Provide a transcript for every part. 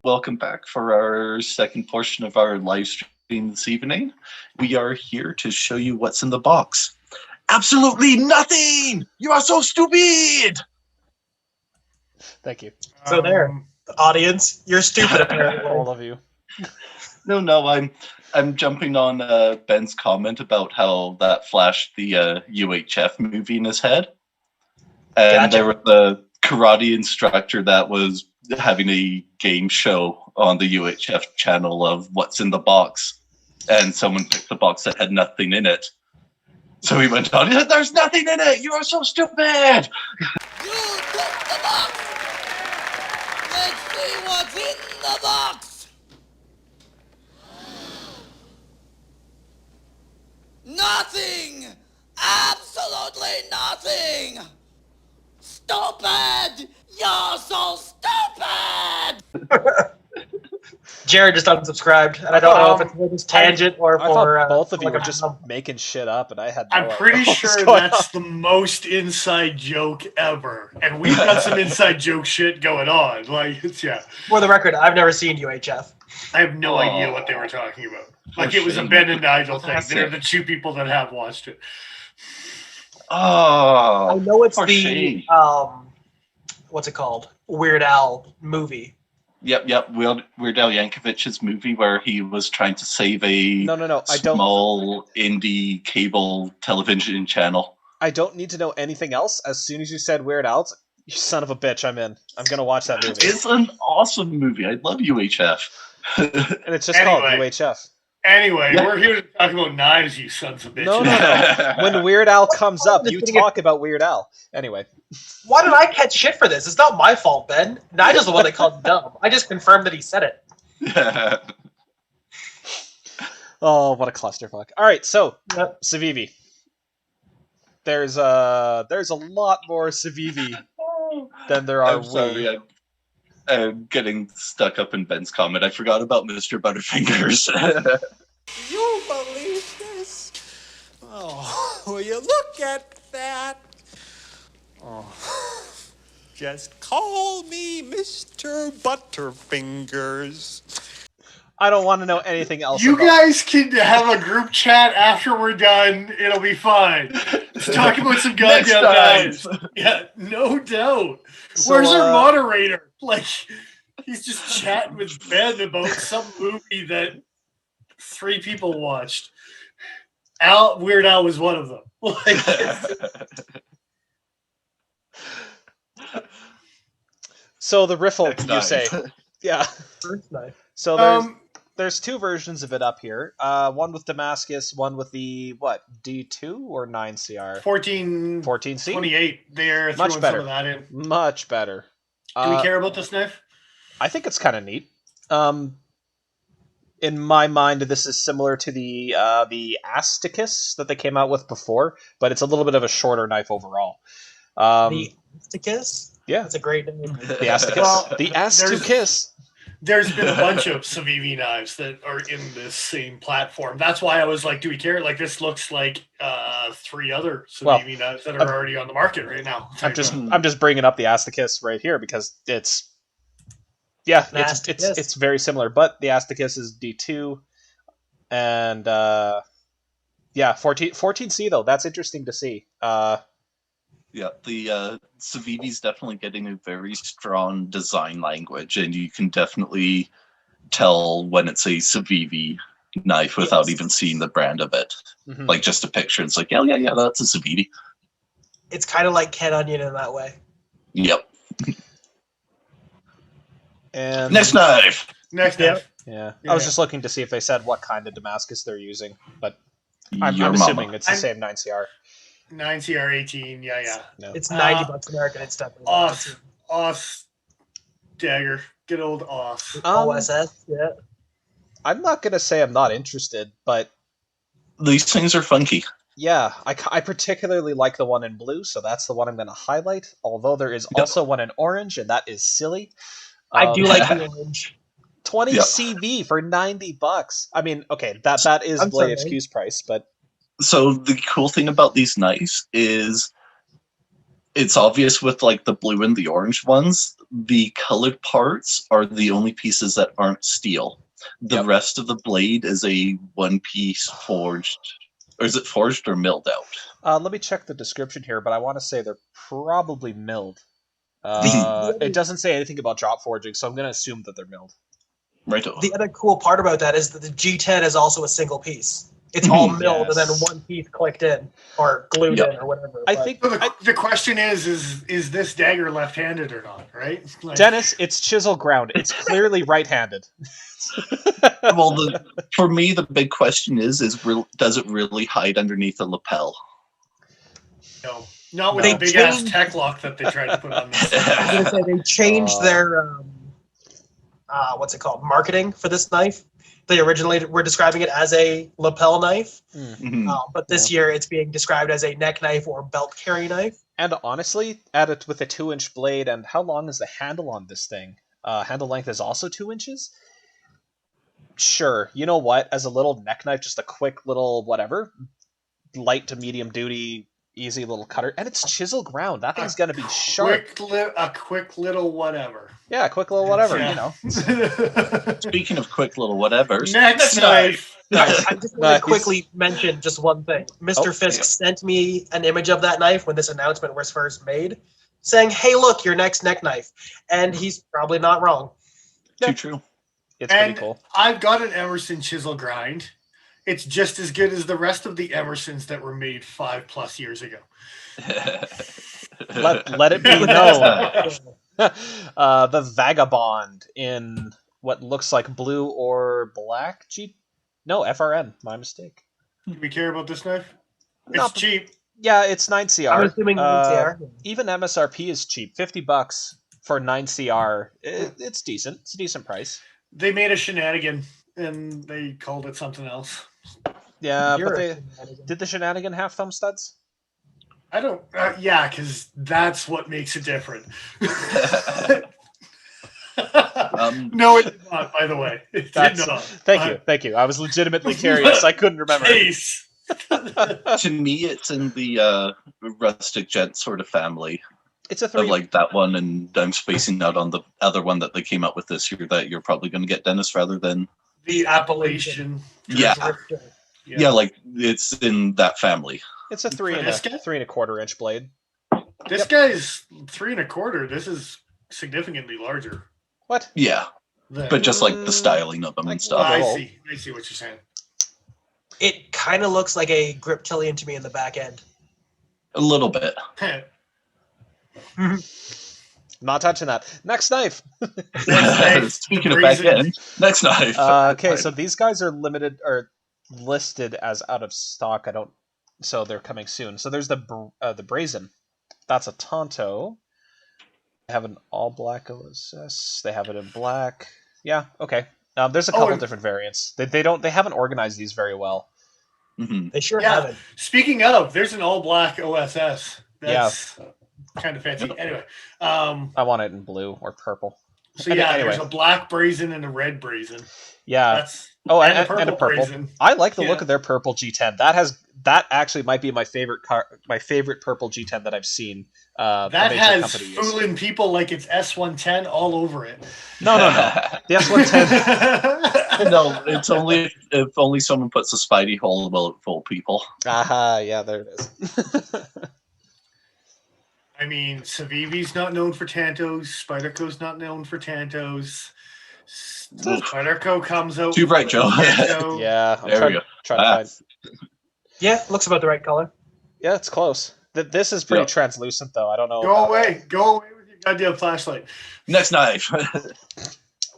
Welcome back for our second portion of our live stream this evening. We are here to show you what's in the box. Absolutely nothing! You are so stupid! Thank you. So there, audience, you're stupid apparently. All of you. No, I'm jumping on Ben's comment about how that flashed the UHF movie in his head. And Gotcha. there was the karate instructor that was having a game show on the UHF channel of what's in the box. And someone picked the box that had nothing in it. So he went on, there's nothing in it! You are so stupid! You took the box! Let's see what's in the box! Nothing! Absolutely nothing! Stupid! You're so stupid! Jared just unsubscribed, and I don't know if it's for this tangent or I for thought both of you like were a- just making shit up, and I had no I'm idea pretty what was sure going that's on. the most inside joke ever. And we've got some inside joke shit going on. Like, it's, yeah. For the record, I've never seen UHF. I have no idea what they were talking about. Like, For it was a shame. Ben and Nigel thing. That's They're it. the two people that have watched it. Oh, I know it's for the shame. what's it called? Weird Al movie. Yep. Weird Al Yankovic's movie where he was trying to save a No, I don't. small indie cable television channel. I don't need to know anything else. As soon as you said Weird Al, you son of a bitch, I'm in. I'm gonna watch that movie. It's an awesome movie. I love UHF. And it's just called Anyway. UHF. Anyway, Yeah. we're here to talk about knives, you sons of bitches. No. When Weird Al comes up, you talk about Weird Al. Anyway. Why did I catch shit for this? It's not my fault, Ben. Nigel's the one that called dumb. I just confirmed that he said it. Oh, what a clusterfuck. Alright, so, Yep. Civivi. There's a lot more Civivi than there are I'm sorry, Wii. I'm getting stuck up in Ben's comment. I forgot about Mr. Butterfingers. You believe this? Oh, will you look at that? Oh, just call me Mr. Butterfingers. I don't want to know anything else You about guys can have a group chat after we're done. It'll be fine. Let's talk about some Next goddamn time. knives. Yeah, no doubt. So, Where's our moderator? Like, he's just chatting with Ben about some movie that 3 people watched. Weird Al was one of them. Like, So the riffle, Next you time. say. Yeah. First knife. So there's 2 versions of it up here. One with Damascus, one with the, D2 or 9CR? 14, 14C? 28. They're Much throwing better. some of that in. Much better. Do we care about this knife? I think it's kind of neat. In my mind, this is similar to the Asticus that they came out with before, but it's a little bit of a shorter knife overall. The Asticus? Yeah, That's a great name. the Asticus. Well, The Ass to there's- Kiss. There's been a bunch of Civivi knives that are in this same platform. That's why I was like, do we care? Like, this looks like 3 other Civivi knives that are already on the market right now. I'm just bringing up the Asticus right here because it's it's very similar, but the Asticus is D2 and 14C though. That's interesting to see. Yeah, the Civivi's definitely getting a very strong design language, and you can definitely tell when it's a Civivi knife without even seeing the brand of it. Mhm. Like, just a picture, it's like, yeah, that's a Civivi. It's kind of like Ken Onion in that way. Yep. And Next knife! Next Yep. knife. Yeah. Yeah. I was just looking to see if they said what kind of Damascus they're using, but I'm Your assuming mama. it's the I'm- same 9CR. 9CR18, yeah. No. It's $90 American. It's definitely Off dagger. Good old off. OSS. Yeah. I'm not going to say I'm not interested, but These things are funky. yeah, I particularly like the one in blue, so that's the one I'm going to highlight, although there is also one in orange, and that is silly. I do like the orange. 20 Yep. CV for $90. I mean, okay, that is I'm Blade sorry. HQ's price, but So the cool thing about these knives is it's obvious with like the blue and the orange ones the colored parts are the only pieces that aren't steel. The rest of the blade is a one-piece forged. Or is it forged or milled out? Let me check the description here, but I want to say they're probably milled. It doesn't say anything about drop forging, so I'm going to assume that they're milled. Right. The other cool part about that is that the G10 is also a single piece. It's all milled and then one piece clicked in or glued in or whatever. I think So the question is this dagger left-handed or not, right? Like, Dennis, it's chisel ground. It's clearly right-handed. Well, for me, the big question is does it really hide underneath the lapel? no, not with the big-ass tech lock that they tried to put on this. I was going to say they changed their what's it called? Marketing for this knife. They originally were describing it as a lapel knife, but this year it's being described as a neck knife or belt carry knife. And honestly, with a 2-inch blade, and how long is the handle on this thing? Handle length is also 2 inches. Sure, you know what? As a little neck knife, just a quick little whatever, light to medium duty, easy little cutter, and it's chisel ground. That thing's gonna be sharp. A quick little whatever. Yeah, quick little whatever. You know. Speaking of quick little whatevers, next knife. I just want to quickly mention just one thing. Mr. Fisk sent me an image of that knife when this announcement was first made, saying, "Hey, look, your next neck knife," and he's probably not wrong. Too true. It's pretty cool. I've got an Emerson chisel grind. It's just as good as the rest of the Emersons that were made 5+ years ago. Let it be known. The Vagabond in what looks like blue or black. No, FRN. My mistake. Do we care about this knife? It's cheap. Yeah, it's 9CR. I'm assuming 9CR. Even MSRP is cheap. $50 for 9CR. It's decent. It's a decent price. They made a shenanigan, and they called it something else. Yeah, did the shenanigan have thumb studs? I don't. Yeah, because that's what makes it different. No, it did not. By the way, it did not. Thank you. I was legitimately curious. I couldn't remember. To me, it's in the rustic gent sort of family. It's a 3. Like that one, and I'm spacing out on the other one that they came out with this year that you're probably going to get, Dennis, rather than the Appalachian. Yeah, like it's in that family. It's a 3.25 inch blade. This guy's 3 1/4. This is significantly larger. What? Yeah, but just like the styling of them and stuff. I see what you're saying. It kind of looks like a Griptilian to me in the back end. A little bit. Not touching that. Next knife. Speaking of back end, next knife. Okay, so these guys are listed as out of stock. So they're coming soon. So there's the Brazen. That's a Tonto. They have an all black OSS. They have it in black. Yeah, okay. There's a couple different variants. They haven't organized these very well. Mm-hmm. They sure haven't. Speaking of, there's an all black OSS. That's kind of fancy. Anyway, I want it in blue or purple. So there's a black Brazen and a red Brazen. Yeah. And a purple. Brazen. I like the look of their purple G10. That actually might be my favorite purple G10 that I've seen. That has fooling people like it's S110 all over it. No. The S110. No, it's only if only someone puts a Spidey hole, will it fool people? Aha, yeah, there it is. I mean, Civivi's not known for Tantos. Spyderco's not known for Tantos. Spyderco comes out. Too bright, Joe. Yeah, I'm there we go. Trying to find. Yeah, looks about the right color. Yeah, it's close. This is pretty translucent, though. I don't know. Go away with your goddamn flashlight. Next knife.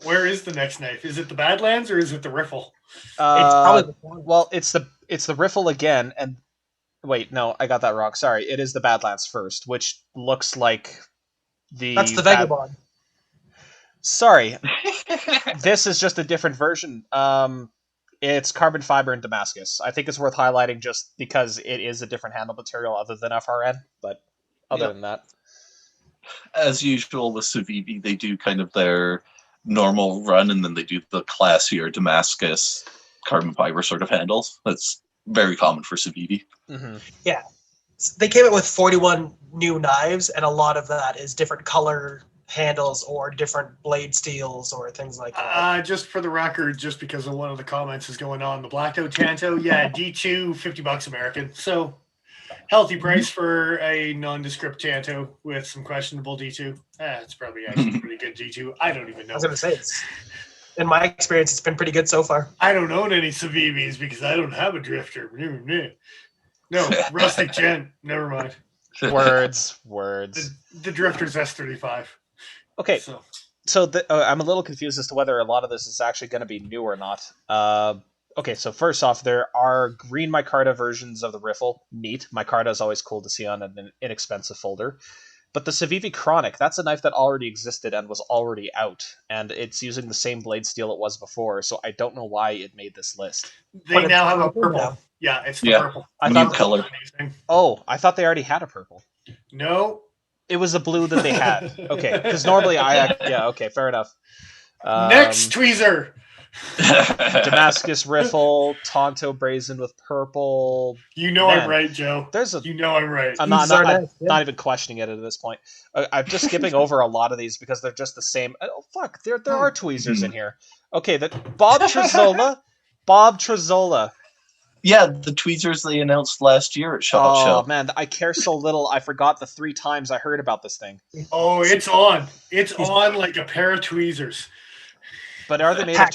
Where is the next knife? Is it the Badlands or is it the Riffle? It's probably it's the Riffle again, and wait, no, I got that wrong. Sorry, it is the Badlands first, which looks like that's the Vagabond. Sorry, this is just a different version. It's carbon fiber and Damascus. I think it's worth highlighting just because it is a different handle material other than FRN, but other than that. As usual with Civivi, they do kind of their normal run, and then they do the classier Damascus carbon fiber sort of handles. That's very common for Civivi. Mm-hmm. Yeah. They came out with 41 new knives, and a lot of that is different color handles or different blade steels or things like that? Just for the record, just because of one of the comments is going on, the Blacked Out Tanto, yeah, D2, $50 American. So healthy price for a nondescript Tanto with some questionable D2. It's probably actually pretty good D2. I don't even know. I was going to say, in my experience, it's been pretty good so far. I don't own any Civivis because I don't have a drifter. No, rustic gent. Never mind. Words. The drifter's S35. Okay, so I'm a little confused as to whether a lot of this is actually going to be new or not. Okay, so first off, there are green micarta versions of the riffle. Neat. Micarta is always cool to see on an inexpensive folder. But the Civivi Chronic, that's a knife that already existed and was already out, and it's using the same blade steel it was before, so I don't know why it made this list. They now have a purple. Now. Yeah, it's the purple. New color. Oh, I thought they already had a purple. No. It was a blue that they had. Okay, because normally yeah, okay, fair enough. Next tweezer. Damascus riffle, Tonto brazen with purple. You know I'm right, Joe. You know I'm right. I'm not even questioning it at this point. I'm just skipping over a lot of these because they're just the same. Oh fuck, there are tweezers in here. Okay, Bob Trezola. Yeah, the tweezers they announced last year at SHOT Show. Oh man, I care so little. I forgot the 3 times I heard about this thing. Oh, it's on. It's on like a pair of tweezers. But are they made of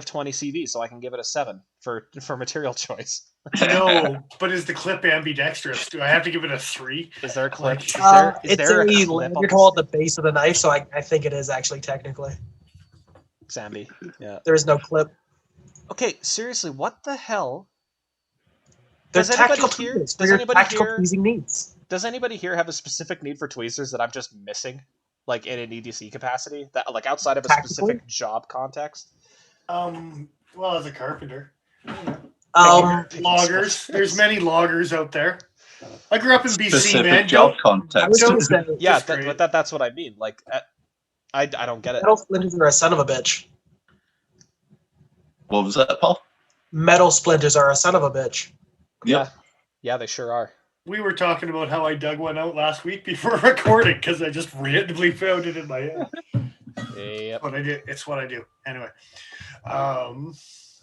20 CV? So I can give it a 7 for material choice. No, but is the clip ambidextrous? Do I have to give it a 3? Is there a clip? It's a lanyard hole at the base of the knife, so I think it is actually technically. Zambi, yeah. There is no clip. Okay, seriously, what the hell? Does anybody here? Does anybody here have a specific need for tweezers that I'm just missing? Like in an EDC capacity, that like outside of a specific job context. Well, as a carpenter, loggers. There's many loggers out there. I grew up in BC, specific man. Job context. Yeah, that's what I mean. Like, I don't get it. Metal splinters are a son of a bitch. What was that, Paul? Metal splinters are a son of a bitch. Yeah, they sure are. We were talking about how I dug one out last week before recording because I just randomly found it in my head. Yep. It's what I do. Anyway.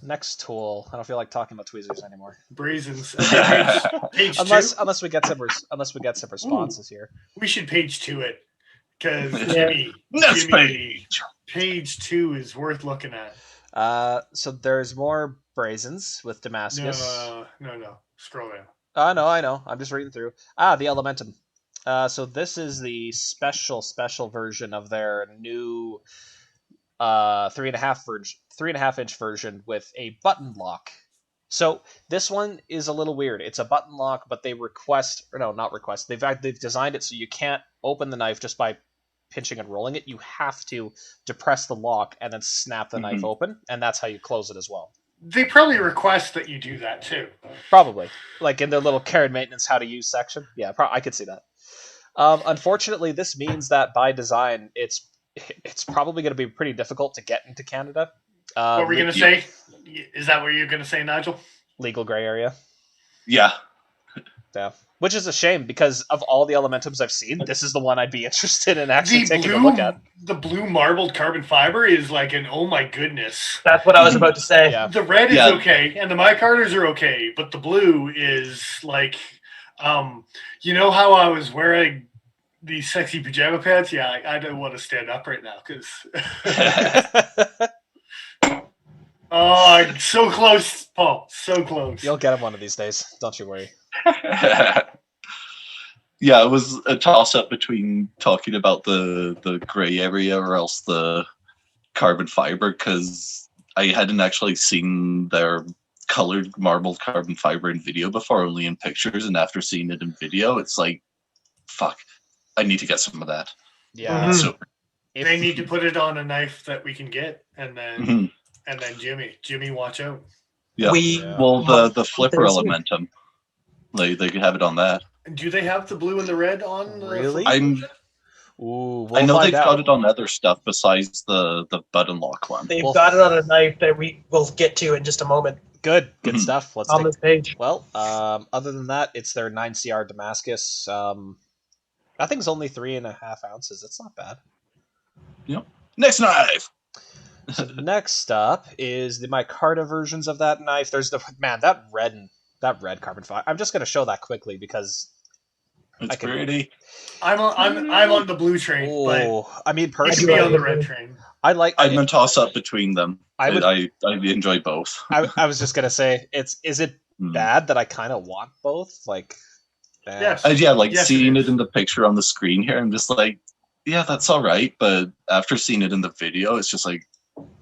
Next tool. I don't feel like talking about tweezers anymore. Brazens. Page unless we get some responses here. We should page 2 it because page 2 is worth looking at. So there's more Brazens with Damascus. No. Scroll down. I know. I'm just reading through. The Elementum. So this is the special version of their new 3.5 inch version with a button lock. So this one is a little weird. It's a button lock, but they've designed it so you can't open the knife just by pinching and rolling it. You have to depress the lock and then snap the knife open, and that's how you close it as well. They probably request that you do that too. Probably, like in their little care and maintenance how to use section. Yeah, I could see that. Unfortunately, this means that by design, it's probably going to be pretty difficult to get into Canada. What were you going to say? Is that what you're going to say, Nigel? Legal gray area. Yeah. Which is a shame because of all the Elementums I've seen, this is the one I'd be interested in actually taking a look at. The blue marbled carbon fiber is like an oh my goodness. That's what I was about to say. Yeah. The red is okay, and the micartas are okay, but the blue is like, you know how I was wearing these sexy pajama pants? Yeah, I don't want to stand up right now because. Oh, so close, Paul. So close. You'll get him one of these days. Don't you worry. Yeah, it was a toss-up between talking about the gray area or else the carbon fiber, because I hadn't actually seen their colored marbled carbon fiber in video before, only in pictures, and after seeing it in video, it's like, fuck, I need to get some of that. Yeah. So they need to put it on a knife that we can get, and then and then Jimmy, watch out. Yeah. Well, the flipper Elementum, they could have it on that. Do they have the blue and the red on? Really? I know they've got it on other stuff besides the button lock one. They've got it on a knife that we will get to in just a moment. Good stuff. Let's on this page. Well, other than that, it's their 9CR Damascus. That thing's only 3.5 ounces. It's not bad. Yep. Next knife. So next up is the micarta versions of that knife. There's that red carbon fiber. I'm just gonna show that quickly because It's pretty. I'm on the blue train, but I mean, you can personally, be on the red train. I'm a toss up between them. I enjoy both. I was just gonna say, is it bad that I kind of want both? Like, Yes. Seeing it in the picture on the screen here, I'm just like, yeah, that's all right. But after seeing it in the video, it's just like,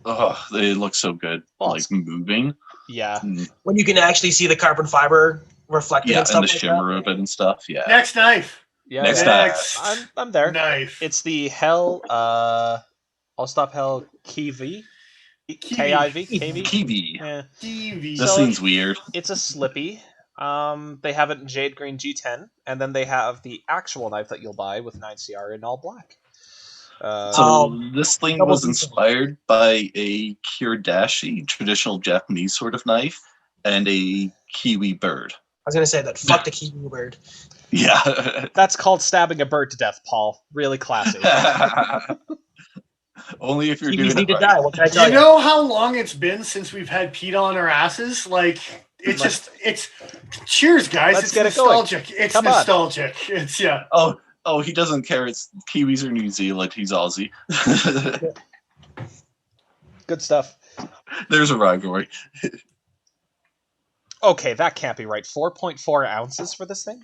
oh, it looks so good, moving. Yeah. When you can actually see the carbon fiber reflected and stuff and the shimmer of it and stuff. Yeah. Next knife. Yeah. Next knife. I'm there. Knife. It's the Hell. I'll stop Hell Kiwi. Kiwi. Kiwi. Yeah. Kiwi. This seems weird. It's a Slippy. They have it in Jade Green G10, and then they have the actual knife that you'll buy with 9CR in all black. So this thing was inspired by a kiridashi, traditional Japanese sort of knife, and a kiwi bird. I was going to say that. Fuck the kiwi bird. Yeah. That's called stabbing a bird to death, Paul. Really classy. Only if you're Kiwis doing it need to right. die. What can I tell You you? know how long it's been since we've had Pete on our asses? Like, it's cheers, guys. Let's It's get it going. nostalgic. It's Come on. nostalgic. It's, yeah. Oh, he doesn't care. It's Kiwis or New Zealand. He's Aussie. Good stuff. There's a rivalry. Okay, that can't be right. 4.4 ounces for this thing?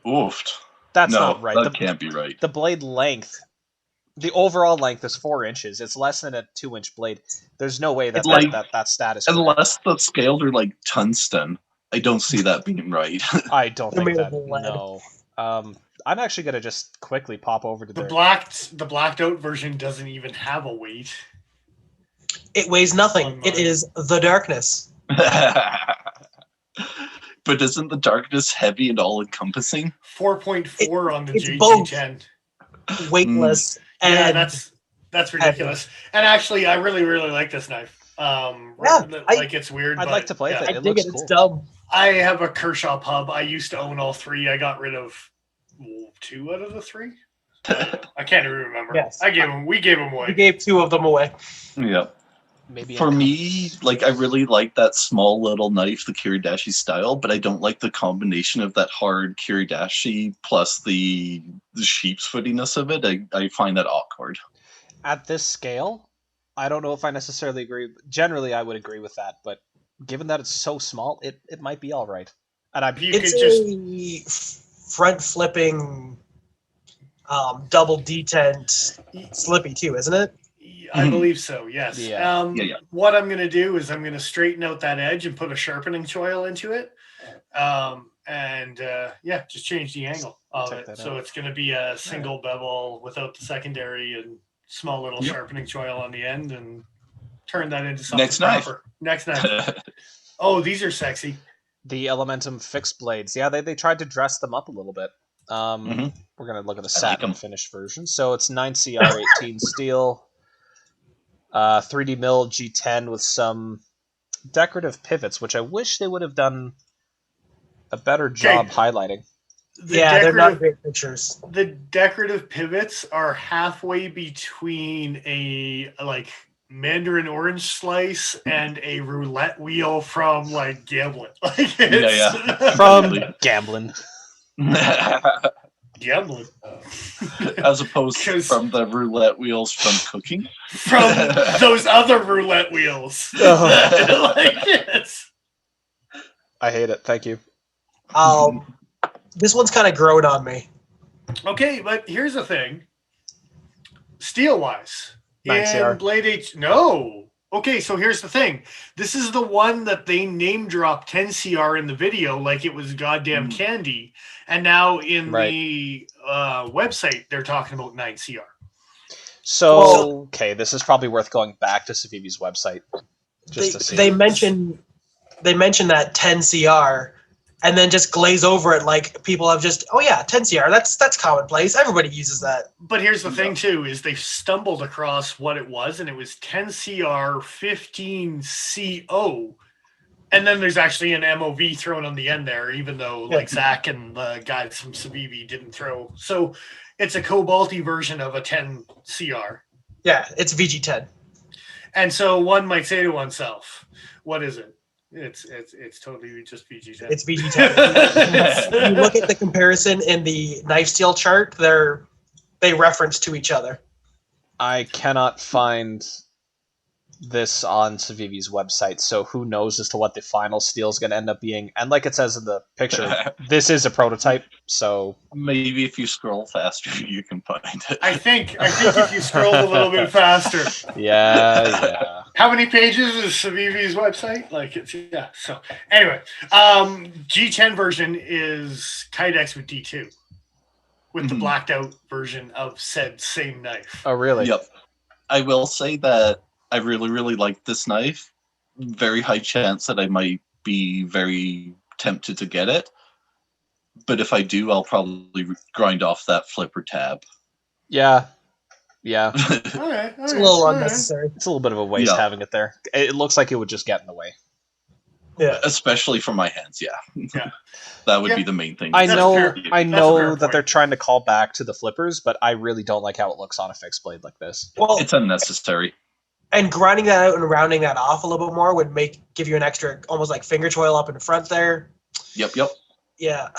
Oofed. That's No, not right. that can't be right. The blade length, the overall length is 4 inches. It's less than a 2-inch blade. There's no way that's status. Unless the scales are like tungsten, I don't see that being right. I don't think made that. of lead. No. I'm actually gonna just quickly pop over to The their. blacked out version doesn't even have a weight. It weighs nothing. It is the darkness. But isn't the darkness heavy and all encompassing? 4.4 on the it's JG10. Weightless. Yeah, And that's ridiculous. And actually, I really like this knife. It's weird. I'd like to play with it. I It dig looks it. cool. It's dumb. I have a Kershaw pub. I used to own all 3. I got rid of 2 out of the 3. I can't even remember. Yes. We gave them away. We gave 2 of them away. Yeah. Maybe For me, I really like that small little knife, the kiridashi style, but I don't like the combination of that hard kiridashi plus the sheep's footiness of it. I find that awkward. At this scale, I don't know if I necessarily agree. Generally, I would agree with that, but given that it's so small, it might be all right. And It's a front flipping double detent Slippy too, isn't it? I believe so, yes. Yeah. What I'm going to do is I'm going to straighten out that edge and put a sharpening choil into it. Just change the angle of it. So it's going to be a single bevel without the secondary and small little sharpening choil on the end and turn that into something proper. Next knife. Oh, these are sexy. The Elementum fixed blades. Yeah, they tried to dress them up a little bit. We're going to look at the satin finish version. So it's 9CR 18 steel. 3D mill G10 with some decorative pivots, which I wish they would have done a better job highlighting. They're not great pictures. The decorative pivots are halfway between a mandarin orange slice and a roulette wheel from gambling. From gambling. Gambling. As opposed to from the roulette wheels from cooking. From those other roulette wheels. I hate it. Thank you. This one's kind of grown on me. Okay, but here's the thing. Steel-wise. 9CR. In Blade H... No. Okay, so here's the thing. This is the one that they name-dropped 10CR in the video like it was goddamn candy. And now in the website, they're talking about 9CR. So, okay, this is probably worth going back to Civivi's website just to see. They mention that 10CR and then just glaze over it like people have just, 10CR, that's commonplace. Everybody uses that. But here's the thing, too, is they stumbled across what it was, and it was 10CR 15CO And then there's actually an MOV thrown on the end there, even though like Zach and the guys from Civivi didn't throw. So it's a Cobalty version of a 10 CR. Yeah, it's VG10. And so one might say to oneself, what is it? It's totally just VG10. It's VG10. If you look at the comparison in the knife steel chart, they reference to each other. I cannot find this on Civivi's website, so who knows as to what the final steel is going to end up being. And like it says in the picture, this is a prototype, so maybe if you scroll faster, you can find it. I think if you scroll a little bit faster. Yeah. How many pages is Civivi's website? Like it's So anyway, G10 version is Kydex with D2, with the blacked out version of said same knife. Oh, really? Yep. I will say that I really, really like this knife. Very high chance that I might be very tempted to get it. But if I do, I'll probably grind off that flipper tab. Yeah. All right, It's a little unnecessary. It's a little bit of a waste having it there. It looks like it would just get in the way. Yeah. Especially for my hands, yeah. That would be the main thing. I know fair that they're trying to call back to the flippers, but I really don't like how it looks on a fixed blade like this. Well, it's unnecessary. And grinding that out and rounding that off a little bit more would give you an extra, almost like finger choil up in front there. Yep. Yeah.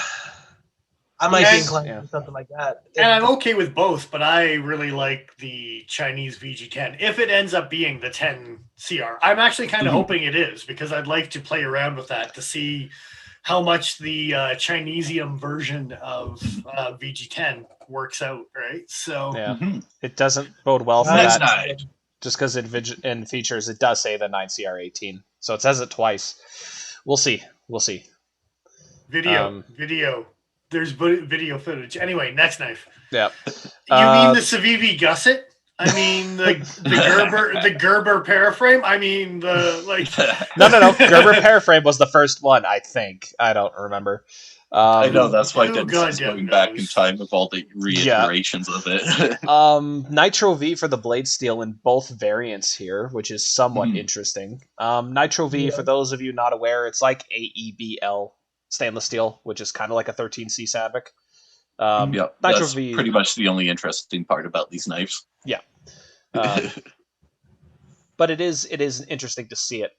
I might be inclined to do something like that. And I'm okay with both, but I really like the Chinese VG10. If it ends up being the 10 CR, I'm actually kind of hoping it is, because I'd like to play around with that to see how much the Chinesium version of VG10 works out, right? So it doesn't bode well for Next that. night. Just because in features, it does say the 9CR18. So it says it twice. We'll see. Video. There's video footage. Anyway, next knife. Yeah. You mean the Civivi gusset? I mean the Gerber paraframe? I mean the No. Gerber paraframe was the first one, I think. I don't remember. I know, that's why Dennis is going back in time with all the reiterations of it. Nitro V for the blade steel in both variants here, which is somewhat interesting. Nitro V, for those of you not aware, it's like AEBL stainless steel, which is kind of like a 13C Savic. Nitro that's V, pretty much the only interesting part about these knives. Yeah. But it is interesting to see it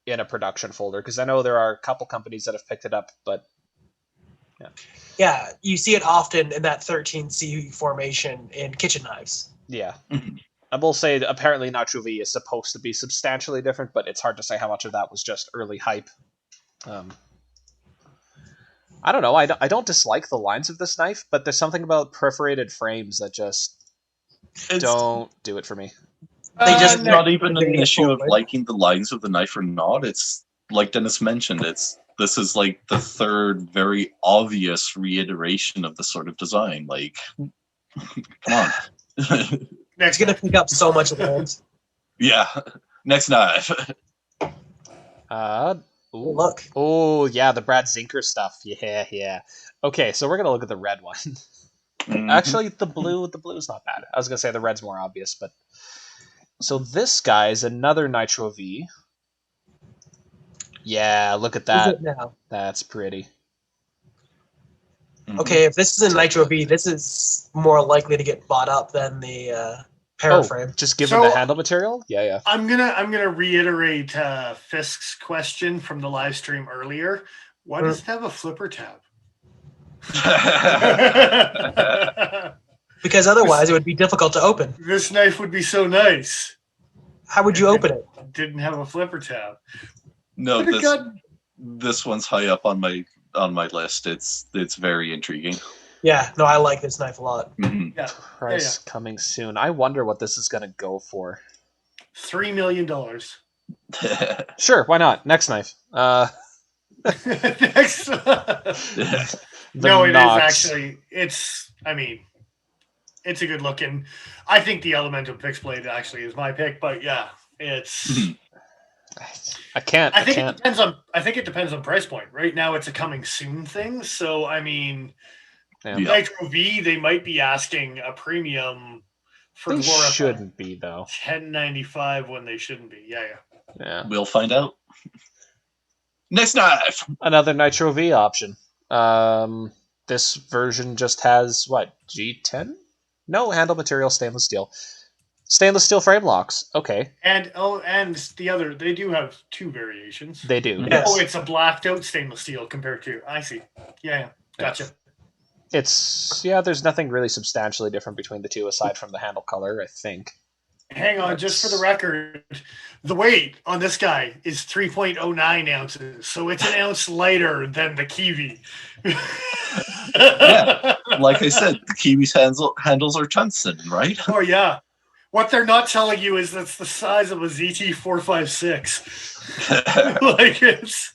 in a production folder, because I know there are a couple companies that have picked it up, but yeah, you see it often in that 13C formation in kitchen knives. Yeah. I will say that apparently Nitro V is supposed to be substantially different, but it's hard to say how much of that was just early hype. I don't know. I don't dislike the lines of this knife, but there's something about perforated frames that just don't do it for me. It's not even an issue of liking the lines of the knife or not. It's like Dennis mentioned, this is like the third very obvious reiteration of the sort of design. Like, come on. It's going to pick up so much land. Yeah. Next knife. Look. Oh, yeah, the Brad Zinker stuff. Yeah. Okay, so we're going to look at the red one. Actually, the blue's not bad. I was going to say the red's more obvious, but... So this guy is another Nitro V. Yeah, look at that. Is it now? That's pretty. Okay, if this is a Nitro V, this is more likely to get bought up than the paraframe. Just given the handle material? Yeah. I'm gonna reiterate Fisk's question from the live stream earlier. Why does it have a flipper tab? Because otherwise it would be difficult to open. This knife would be so nice. How would you open it? Didn't have a flipper tab. No, this one's high up on my list. It's very intriguing. Yeah, no, I like this knife a lot. Yeah. Price coming soon. I wonder what this is going to go for. $3 million. Sure, why not? Next knife. Next. No, it is actually. It's a good looking. I think the Elemental Fixed Blade actually is my pick, but yeah, it's. I can't. I think it depends on price point. Right now, it's a coming soon thing. So Nitro V, they might be asking a premium for they Glorify. Shouldn't be though. $10.95 when they shouldn't be. Yeah. We'll find out. Next knife. Another Nitro V option. This version just has what? G10? No, handle material stainless steel. Stainless steel frame locks. Okay. And the other, they do have 2 variations. They do. Yes. Oh, it's a blacked out stainless steel compared to. I see. Yeah. Gotcha. There's nothing really substantially different between the two aside from the handle color, I think. Hang on, just for the record, the weight on this guy is 3.09 ounces, so it's an ounce lighter than the Civivi. Yeah. Like I said, the Kiwi's handles are tungsten, right? Oh, yeah. What they're not telling you is that's the size of a ZT456. Like, it's...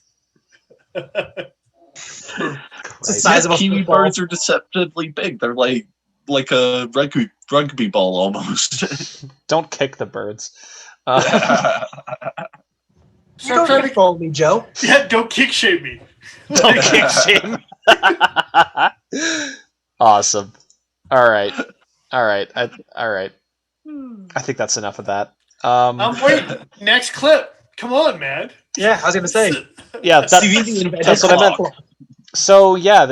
It's the size of a Kiwi football. birds are deceptively big. They're like a rugby ball almost. Don't kick the birds. You don't control me, Joe. Yeah, don't kick shame me. Don't kick shame. Awesome. All right. I think that's enough of that. Wait, next clip. Come on, man. Yeah, I was gonna say. Yeah, Civivi invented that's what I meant. clock. So yeah,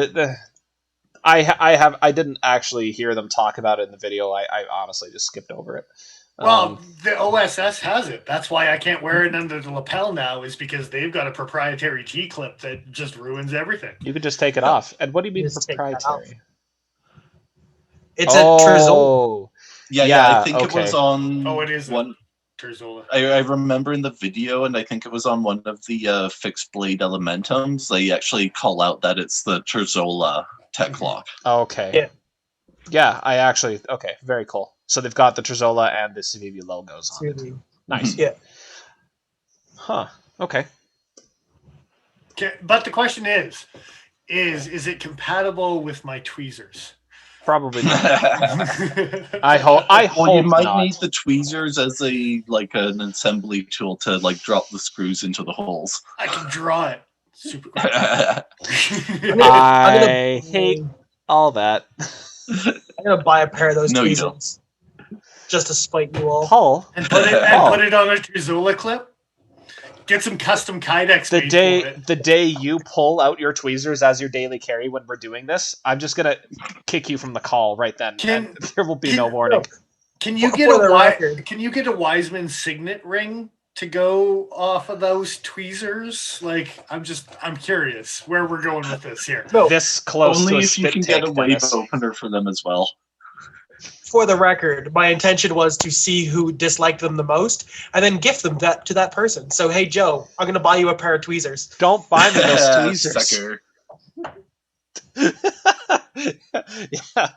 I didn't actually hear them talk about it in the video. I honestly just skipped over it. Well, the OSS has it. That's why I can't wear it under the lapel now, is because they've got a proprietary T-clip that just ruins everything. You could just take it off. And what do you mean Just take that proprietary? It's a Terzola. Yeah, I think okay. it was on. Oh, it is one. Terzola. I remember in the video, and I think it was on one of the fixed blade Elementums. They actually call out that it's the Terzola tech lock. Okay. Yeah. Yeah, okay, very cool. So they've got the Terzola and the Civivi logos on it. Civivi. Nice. Yeah. Huh. Okay. Okay, but the question is it compatible with my tweezers? Probably not. I I hope Well, you might not. need the tweezers as an assembly tool to drop the screws into the holes. can draw it super quick. I hate all that. I'm gonna buy a pair of those No, you tweezers just to spite you all. Paul, and put it on a Terzola clip. Get some custom Kydex the made for it. day you pull out your tweezers as your daily carry when we're doing this, I'm just gonna kick you from the call right then. And there will be no warning. Can you get Can you get a Wiseman signet ring to go off of those tweezers? Like, I'm curious where we're going with this here. No, This close Only to a if you spit can take, get a wave Dennis. opener for them as well. for the record, my intention was to see who disliked them the most and then gift them to that person. So, hey, Joe, I'm gonna buy you a pair of tweezers. Don't buy me those tweezers. Sucker. Yeah.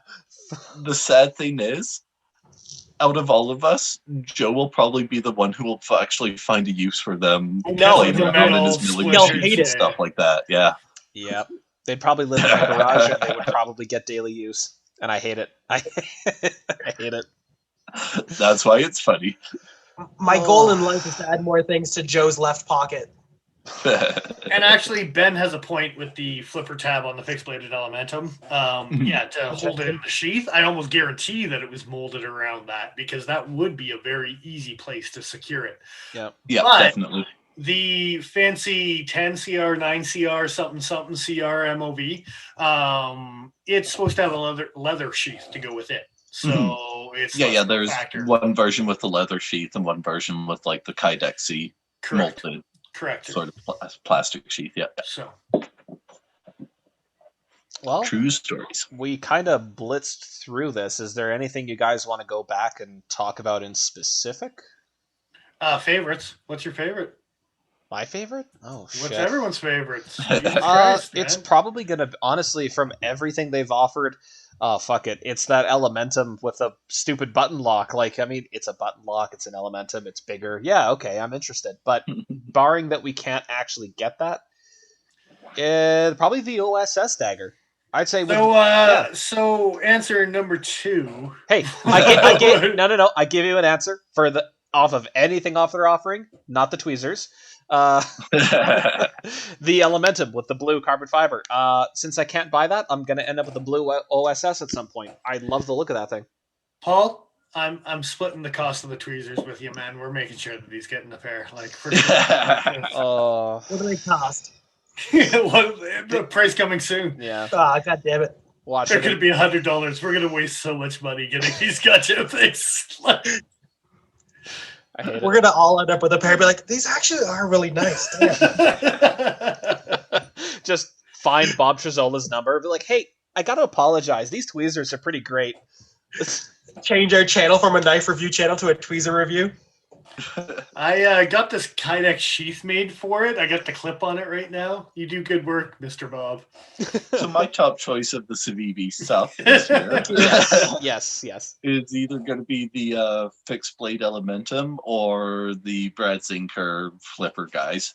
The sad thing is, out of all of us, Joe will probably be the one who will actually find a use for them. No, playing around in his milling they'll machines hate and it. stuff like that. Yeah. Yep. They'd probably live in my garage and they would probably get daily use. And I hate it. I hate it. That's why it's funny. My goal in life is to add more things to Joe's left pocket. And actually, Ben has a point with the flipper tab on the fixed bladed Elementum. Yeah, to hold it in the sheath, I almost guarantee that it was molded around that, because that would be a very easy place to secure it. Yep. Yeah, But definitely. the fancy 10CR, 9CR, something CR MOV, it's supposed to have a leather sheath to go with it. So it's Yeah, there's factor. one version with the leather sheath and one version with like the Kydex-y Correct. molded Correct. sort of plastic sheath. Yeah, So Well, true stories. we kind of blitzed through this. Is there anything you guys want to go back and talk about in specific? favorites. What's your favorite? My favorite? Oh, shit. What's everyone's favorites? Jesus Christ, It's man. probably gonna, honestly, from everything they've offered, fuck it. It's that Elementum with a stupid button lock. Like, I mean, it's a button lock, it's an Elementum, it's bigger. Yeah, okay, I'm interested. But barring that we can't actually get that, probably the OSS dagger. I'd say. So answer number 2. Hey, I gave no. I give you an answer for the off of anything off they're offering, not the tweezers. The Elementum with the blue carbon fiber. Since I can't buy that, I'm gonna end up with the blue OSS at some point. I love the look of that thing. Paul, I'm splitting the cost of the tweezers with you, man. We're making sure that he's getting a pair. Like, for sure. What do they cost? The price coming soon. Yeah. Ah, god damn it. Watch They're it. going to be $100. We're going to waste so much money getting these goddamn things. I hate We're gonna all end up with a pair and be like, these actually are really nice. Damn. it. Just find Bob Trezzola's number. Be like, hey, I got to apologize. These tweezers are pretty great. Change our channel from a knife review channel to a tweezer review. I got this Kydex sheath made for it. I got the clip on it right now. You do good work, Mr. Bob. So my top choice of the Civivi stuff this year Yes. is either going to be the fixed blade Elementum or the Brad Zinker flipper guys.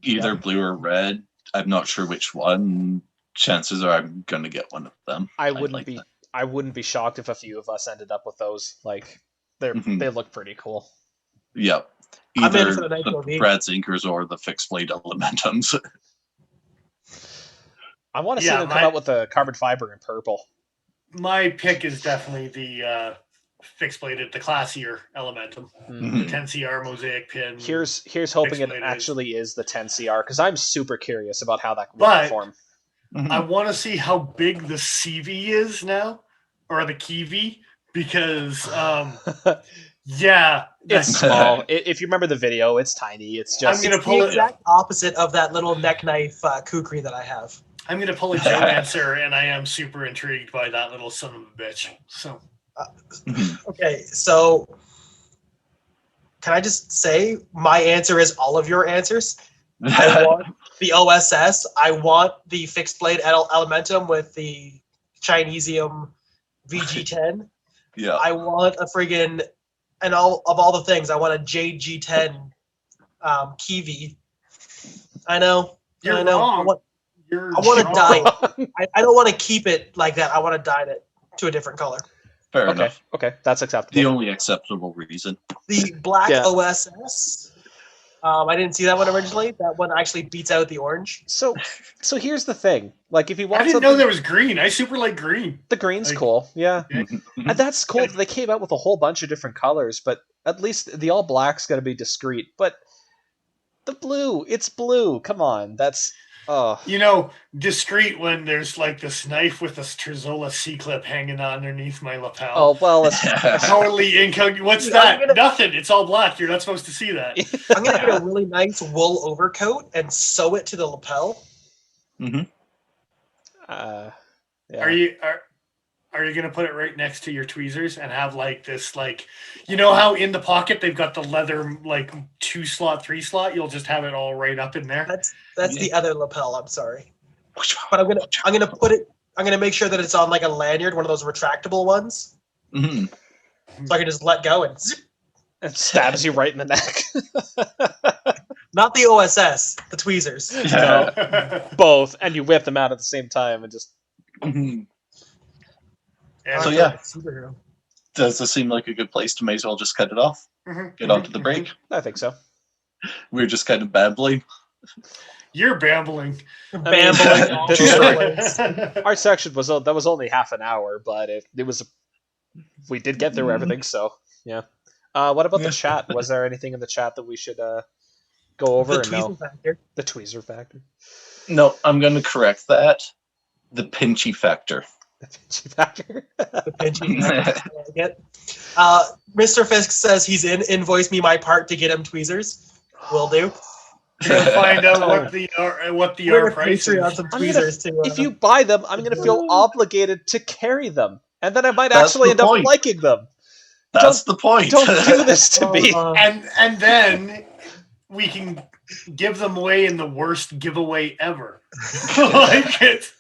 Either blue or red. I'm not sure which one. Chances are I'm going to get one of them. I wouldn't be shocked if a few of us ended up with those. Like, they look pretty cool. Yep. I'm in Either for the nice the OV. Brad Zinkers or the fixed blade Elementums. I want to see them come out with the carbon fiber in purple. My pick is definitely the fixed bladed, the classier Elementum, the 10CR mosaic pin. Here's hoping it actually is the 10CR, because I'm super curious about how that will perform. I want to see how big the Civivi is now, or the Kiwi, because it's small. If you remember the video, it's tiny. It's just I'm gonna pull the exact opposite of that little neck knife kukri that I have. I'm gonna pull a Joe answer, and I am super intrigued by that little son of a bitch. So okay, so can I just say my answer is all of your answers? I want the OSS. I want the fixed blade Elementum with the Chinesium VG10. Yeah. I want a friggin' and all the things. I want a JG10 Kiwi. I know. You're I know. wrong. I want to dye it. I don't want to keep it like that. I want to dye it to a different color. Fair enough. Okay, that's acceptable. The only acceptable reason. The black OSS. I didn't see that one originally. That one actually beats out the orange. So here's the thing. Like, if you want, I didn't know there was green. I super like green. The green's cool. Yeah, and that's cool. They came out with a whole bunch of different colors, but at least the all black's got to be discreet. But the blue, it's blue. Come on, that's discreet when there's like this knife with this Trezzola C-clip hanging underneath my lapel. Oh well, it's totally incognito. What's that? Nothing. It's all black. You're not supposed to see that. I'm gonna get a really nice wool overcoat and sew it to the lapel. Yeah. Are you gonna put it right next to your tweezers and have like this, like, you know how in the pocket they've got the leather like 2-slot, 3-slot? You'll just have it all right up in there. That's the other lapel. I'm sorry, but I'm gonna put it. I'm gonna make sure that it's on like a lanyard, one of those retractable ones, so I can just let go and zip. It stabs you right in the neck. Not the OSS, the tweezers. No, both, and you whip them out at the same time and just. So superhero. Does this seem like a good place to may as well just cut it off? Get on to the break? I think so. We're just kind of babbling. You're babbling. Our section was only half an hour, but it was. We did get through everything, so yeah. What about the chat? Was there anything in the chat that we should go over? The tweezer factor. The tweezer factor. No, I'm going to correct that. The pinchy factor. The pinchy factor. The pinchy factor. I get. Mr. Fisk says he's in. Invoice me my part to get him tweezers. Will do. To find out what the We're price is. on some tweezers too. If you buy them, I'm going to feel obligated to carry them, and then I might actually end up liking them. That's the point. Don't do this to me. And then we can give them away in the worst giveaway ever. Like it.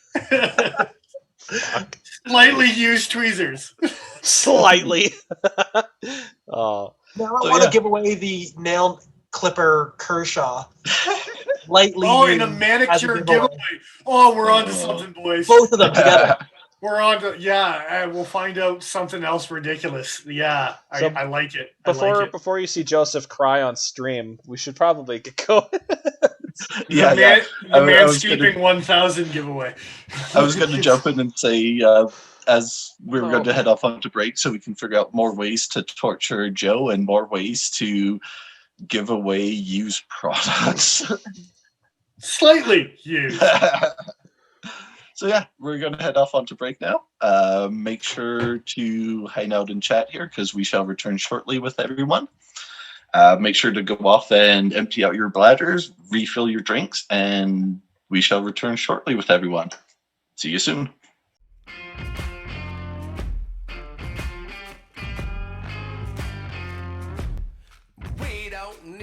Slightly used tweezers. Slightly. Oh. Now I want to give away the nail clipper Kershaw. Lightly. Oh, in a manicure giveaway. Oh, we're on to something, boys. Both of them together. We're on to, and we'll find out something else ridiculous. Yeah, So I like it. Before you see Joseph cry on stream, we should probably get going. The Manscaping 1000 giveaway. I was going to jump in and say, as we were going to head off onto break, so we can figure out more ways to torture Joe and more ways to give away used products. Slightly huge. So yeah, we're going to head off onto break now. Make sure to hang out and chat here because we shall return shortly with everyone. Make sure to go off and empty out your bladders, refill your drinks, and we shall return shortly with everyone. See you soon. We don't